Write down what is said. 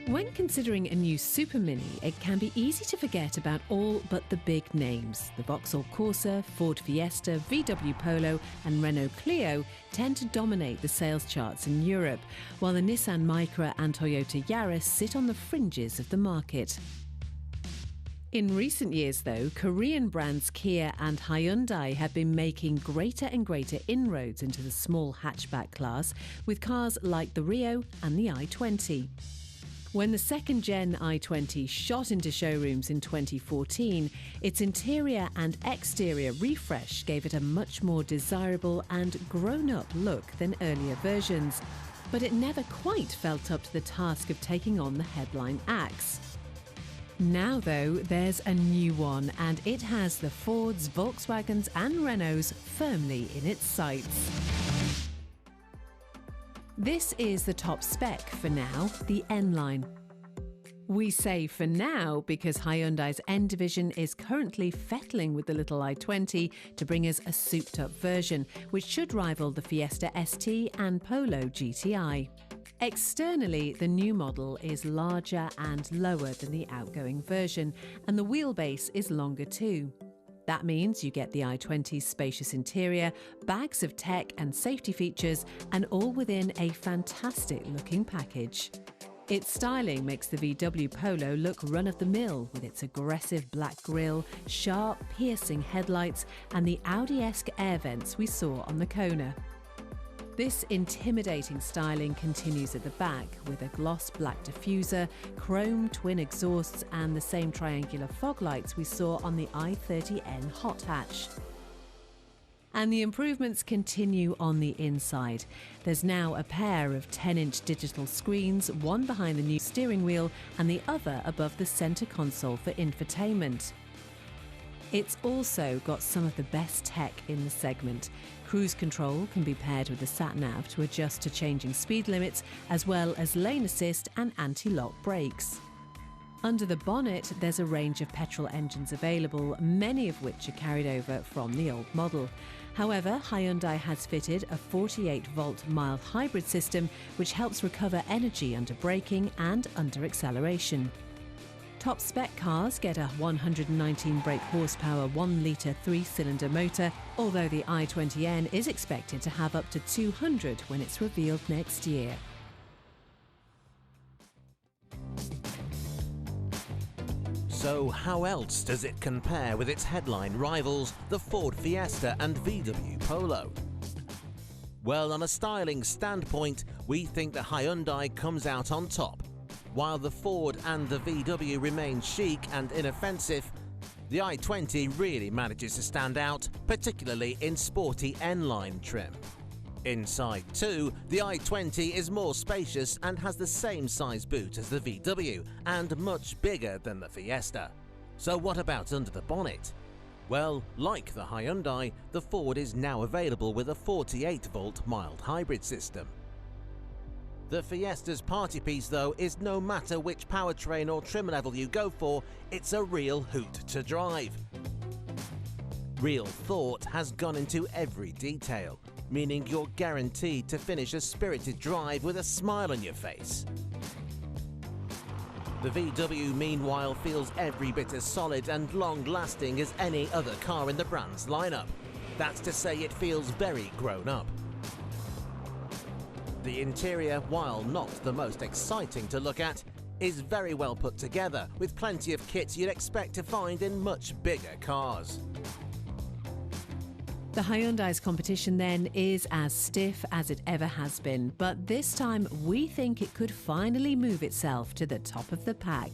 When considering a new Super Mini, it can be easy to forget about all but the big names. The Vauxhall Corsa, Ford Fiesta, VW Polo and Renault Clio tend to dominate the sales charts in Europe, while the Nissan Micra and Toyota Yaris sit on the fringes of the market. In recent years, though, Korean brands Kia and Hyundai have been making greater and greater inroads into the small hatchback class with cars like the Rio and the i20. When the second-gen i20 shot into showrooms in 2014, its interior and exterior refresh gave it a much more desirable and grown-up look than earlier versions. But it never quite felt up to the task of taking on the headline axe. Now, though, there's a new one, and it has the Fords, Volkswagens and Renaults firmly in its sights. This is the top spec for now, the N-Line. We say for now because Hyundai's N division is currently fettling with the little i20 to bring us a souped-up version, which should rival the Fiesta ST and Polo GTI. Externally, the new model is larger and lower than the outgoing version, and the wheelbase is longer too. That means you get the i20's spacious interior, bags of tech and safety features, and all within a fantastic-looking package. Its styling makes the VW Polo look run-of-the-mill with its aggressive black grille, sharp, piercing headlights, and the Audi-esque air vents we saw on the Kona. This intimidating styling continues at the back with a gloss black diffuser, chrome twin exhausts and the same triangular fog lights we saw on the i30N hot hatch. And the improvements continue on the inside. There's now a pair of 10-inch digital screens, one behind the new steering wheel and the other above the centre console for infotainment. It's also got some of the best tech in the segment. Cruise control can be paired with the sat-nav to adjust to changing speed limits, as well as lane assist and anti-lock brakes. Under the bonnet, there's a range of petrol engines available, many of which are carried over from the old model. However, Hyundai has fitted a 48-volt mild hybrid system, which helps recover energy under braking and under acceleration. Top spec cars get a 119 brake horsepower 1-litre 3-cylinder motor, although the i20N is expected to have up to 200 when it's revealed next year. So how else does it compare with its headline rivals, the Ford Fiesta and VW Polo? Well, on a styling standpoint, we think the Hyundai comes out on top. While the Ford and the VW remain chic and inoffensive, the i20 really manages to stand out, particularly in sporty N-line trim. Inside too, the i20 is more spacious and has the same size boot as the VW and much bigger than the Fiesta. So what about under the bonnet? Well, like the Hyundai, the Ford is now available with a 48-volt mild hybrid system. The Fiesta's party piece, though, is no matter which powertrain or trim level you go for, it's a real hoot to drive. Real thought has gone into every detail, meaning you're guaranteed to finish a spirited drive with a smile on your face. The VW, meanwhile, feels every bit as solid and long-lasting as any other car in the brand's lineup. That's to say, it feels very grown up. The interior, while not the most exciting to look at, is very well put together, with plenty of kit you'd expect to find in much bigger cars. The Hyundai's competition then is as stiff as it ever has been, but this time we think it could finally move itself to the top of the pack.